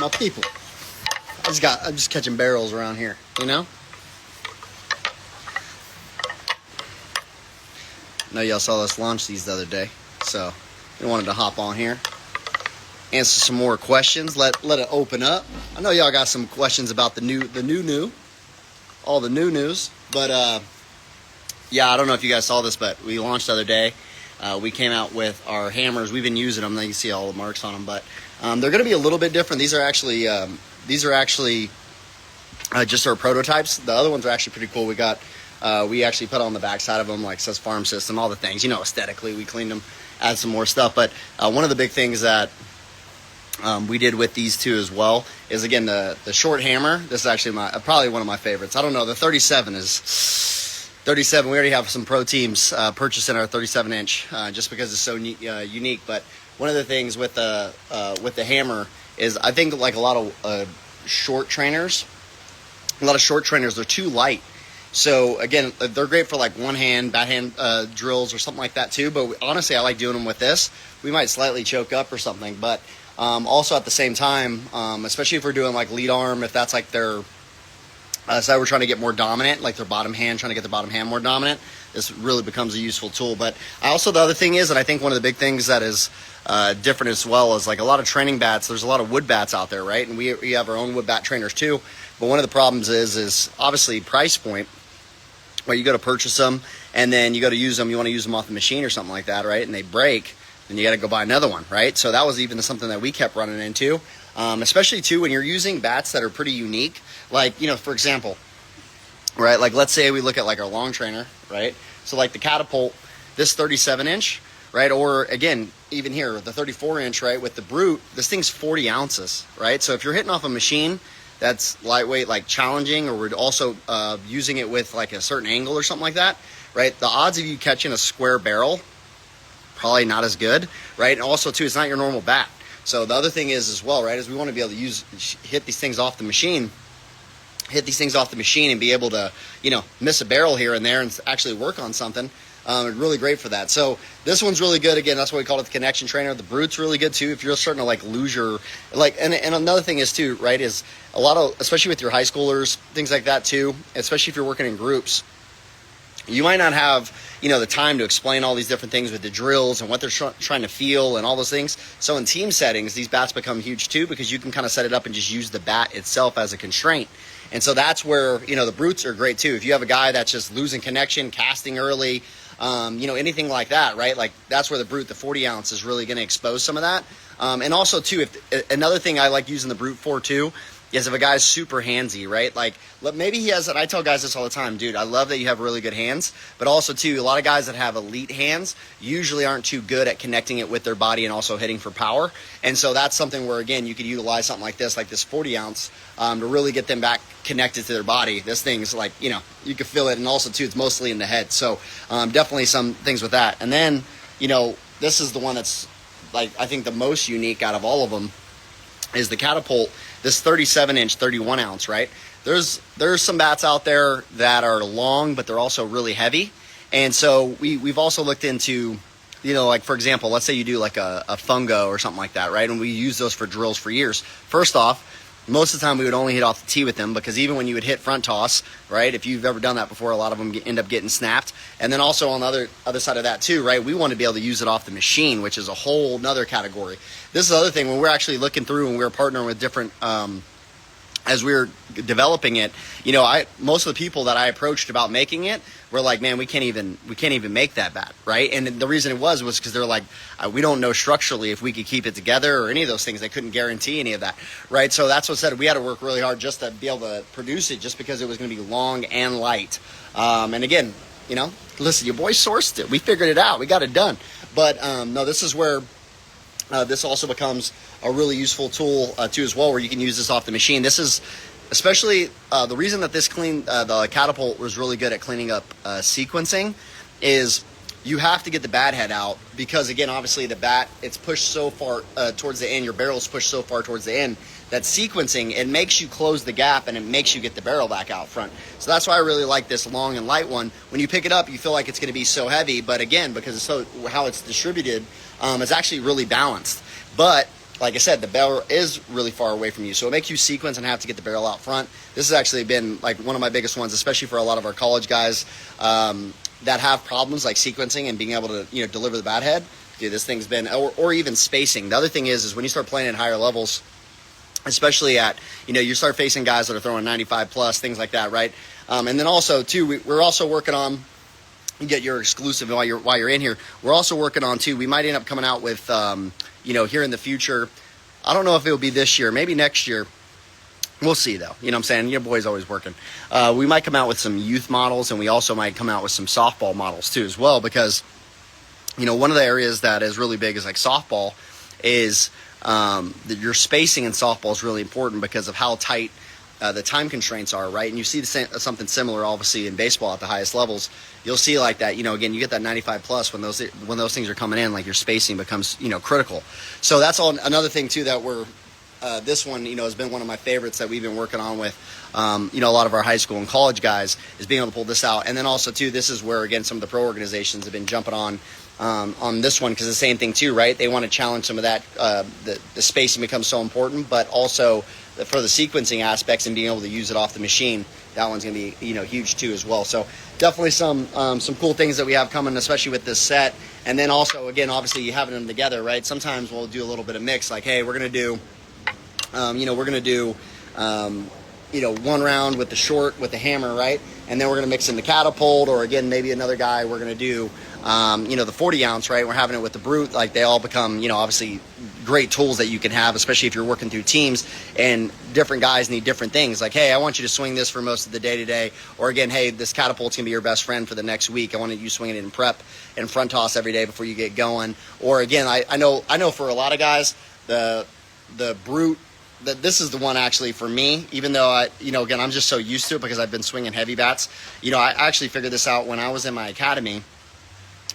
my people. I'm just catching barrels around here, you know? I know y'all saw us launch these the other day, so we wanted to hop on here, answer some more questions, let it open up. I know y'all got some questions about the new all the new news, but yeah, I don't know if you guys saw this, but we launched the other day. We came out with our hammers. We've been using them. You can see all the marks on them, but they're going to be a little bit different. These are actually just our prototypes. The other ones are actually pretty cool. We actually put on the back side of them, like says farm system, all the things, you know, aesthetically we cleaned them, add some more stuff. But one of the big things that we did with these two as well is, again, the short hammer. This is actually probably one of my favorites. I don't know, the 37 is 37. We already have some pro teams purchasing our 37 inch just because it's so unique. But one of the things with the hammer is, I think, like a lot of short trainers, they're too light. So again, they're great for like one hand, bat hand drills or something like that too. But honestly, I like doing them with this. We might slightly choke up or something, but also at the same time, especially if we're doing like lead arm, if that's like their side we're trying to get more dominant, like their bottom hand, trying to get their bottom hand more dominant, this really becomes a useful tool. But the other thing is, and I think one of the big things that is different as well, is like a lot of training bats. There's a lot of wood bats out there, right? And we have our own wood bat trainers too. But one of the problems is obviously price point. Where you go to purchase them and then you go to use them, you want to use them off the machine or something like that, right? And they break, then you got to go buy another one, right? So that was even something that we kept running into, especially too when you're using bats that are pretty unique. Like, you know, for example, right? Like let's say we look at like our long trainer, right? So like the Catapult, this 37 inch, right? Or again, even here, the 34 inch, right? With the Brute, this thing's 40 ounces, right? So if you're hitting off a machine that's lightweight, like challenging, or we're also using it with like a certain angle or something like that, right? The odds of you catching a square barrel, probably not as good, right? And also too, it's not your normal bat. So the other thing is as well, right, is we want to be able to hit these things off the machine and be able to, you know, miss a barrel here and there and actually work on something. Really great for that. So this one's really good. Again, that's what we call it, the connection trainer. The Brute's really good too if you're starting to like lose your, like, and another thing is too, right, is a lot of, especially with your high schoolers, things like that too, especially if you're working in groups, you might not have, you know, the time to explain all these different things with the drills and what they're trying to feel and all those things. So in team settings, these bats become huge too, because you can kind of set it up and just use the bat itself as a constraint. And so that's where, you know, the Brutes are great too. If you have a guy that's just losing connection, casting early, you know, anything like that, right? Like that's where the Brute, the 40 ounce, is really going to expose some of that. And also too, if another thing I like using the Brute for too is if a guy's super handsy, right? Like maybe he has, and I tell guys this all the time, dude, I love that you have really good hands, but also too, a lot of guys that have elite hands usually aren't too good at connecting it with their body and also hitting for power. And so that's something where, again, you could utilize something like this 40 ounce, to really get them back connected to their body. This thing's like, you know, you can feel it. And also too, it's mostly in the head. So definitely some things with that. And then, you know, this is the one that's like, I think the most unique out of all of them is the Catapult, this 37 inch, 31 ounce, right? There's some bats out there that are long, but they're also really heavy. And so we've also looked into, you know, like for example, let's say you do like a fungo or something like that, right? And we use those for drills for years. First off, most of the time we would only hit off the tee with them, because even when you would hit front toss, right, if you've ever done that before, a lot of them end up getting snapped. And then also on the other side of that too, right, we want to be able to use it off the machine, which is a whole nother category. This is the other thing, when we're actually looking through and we're partnering with different as we were developing it, you know, most of the people that I approached about making it were like, man, we can't even make that bat, right? And the reason it was because they're like, we don't know structurally if we could keep it together or any of those things. They couldn't guarantee any of that, right? So that's what said we had to work really hard just to be able to produce it, just because it was going to be long and light. And again, you know, listen, your boy sourced it. We figured it out. We got it done. But no, this is where this also becomes a really useful tool too as well, where you can use this off the machine. This is especially the reason that the Catapult was really good at cleaning up sequencing is you have to get the bat head out, because again, obviously the bat, it's pushed so far towards the end, your barrel's pushed so far towards the end, that sequencing, it makes you close the gap and it makes you get the barrel back out front. So that's why I really like this long and light one. When you pick it up, you feel like it's going to be so heavy, but again, because it's how it's distributed, it's actually really balanced. But like I said, the barrel is really far away from you, so it makes you sequence and have to get the barrel out front. This has actually been like one of my biggest ones, especially for a lot of our college guys that have problems like sequencing and being able to deliver the bat head. Dude, this thing's been, or even spacing. The other thing is when you start playing at higher levels, especially at you start facing guys that are throwing 95 plus, things like that, right? And then also too, we're also working on. You get your exclusive while you're in here. We're also working on too. We might end up coming out with here in the future. I don't know if it'll be this year, maybe next year. We'll see though. You know what I'm saying? Your boy's always working. We might come out with some youth models, and we also might come out with some softball models too as well, because one of the areas that is really big is like softball is your spacing in softball is really important because of how tight the time constraints are, right? And you see something similar, obviously, in baseball at the highest levels. You'll see like that, again, you get that 95 plus when those things are coming in, like your spacing becomes, critical. So that's all another thing too that we're, this one, has been one of my favorites that we've been working on with, a lot of our high school and college guys is being able to pull this out. And then also too, this is where, again, some of the pro organizations have been jumping on this one, because the same thing too, right? They want to challenge some of that, the spacing becomes so important, but also for the sequencing aspects and being able to use it off the machine, that one's going to be huge too as well. So definitely some cool things that we have coming, especially with this set. And then also, again, obviously you having them together, right? Sometimes we'll do a little bit of mix, like, hey, we're going to do one round with the short with the hammer, right? And then we're going to mix in the catapult, or again, maybe another guy we're going to do the 40 ounce, right? We're having it with the brute. Like, they all become, obviously great tools that you can have, especially if you're working through teams and different guys need different things. Like, hey, I want you to swing this for most of the day today. Or again, hey, this catapult's going to be your best friend for the next week. I want you swinging it in prep and front toss every day before you get going. Or again, I know for a lot of guys, the brute, that this is the one actually for me, even though again, I'm just so used to it because I've been swinging heavy bats. I actually figured this out when I was in my academy,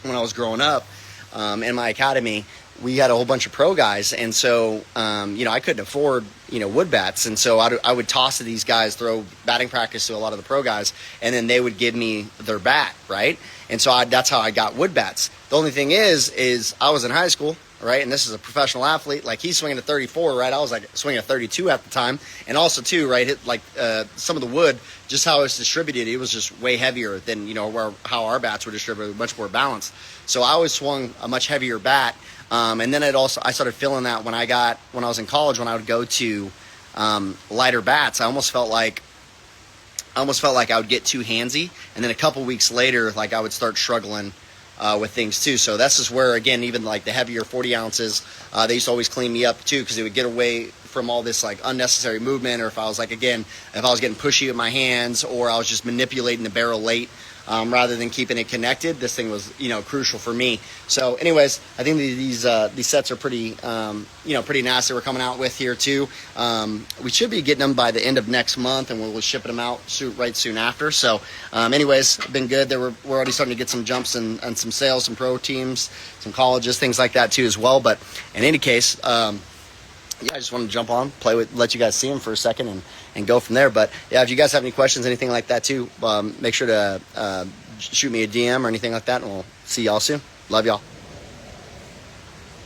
when I was growing up. In my academy, we had a whole bunch of pro guys, and so I couldn't afford wood bats, and so I would toss to these guys, throw batting practice to a lot of the pro guys, and then they would give me their bat, right? And so that's how I got wood bats. The only thing is I was in high school, right? And this is a professional athlete. Like, he's swinging a 34, right? I was like swinging a 32 at the time. And also too, right, some of the wood, just how it's distributed, it was just way heavier than, how our bats were distributed, much more balanced. So I always swung a much heavier bat. And then I started feeling that when I was in college, when I would go to lighter bats, I almost felt like I would get too handsy. And then a couple weeks later, like, I would start struggling with things too. So this is where, again, even like the heavier 40 ounces, they used to always clean me up too, because it would get away from all this like unnecessary movement, or if I was getting pushy with my hands, or I was just manipulating the barrel late, rather than keeping it connected. This thing was crucial for me. So anyways, I think these sets are pretty pretty nasty. We're coming out with here too. We should be getting them by the end of next month, and we'll ship them out right soon after. So anyways, been good. We're already starting to get some jumps and some sales, some pro teams, some colleges, things like that too as well. But in any case, I just wanted to jump on, let you guys see them for a second and go from there. But yeah, if you guys have any questions, anything like that too, make sure to shoot me a DM or anything like that, and we'll see y'all soon. Love y'all.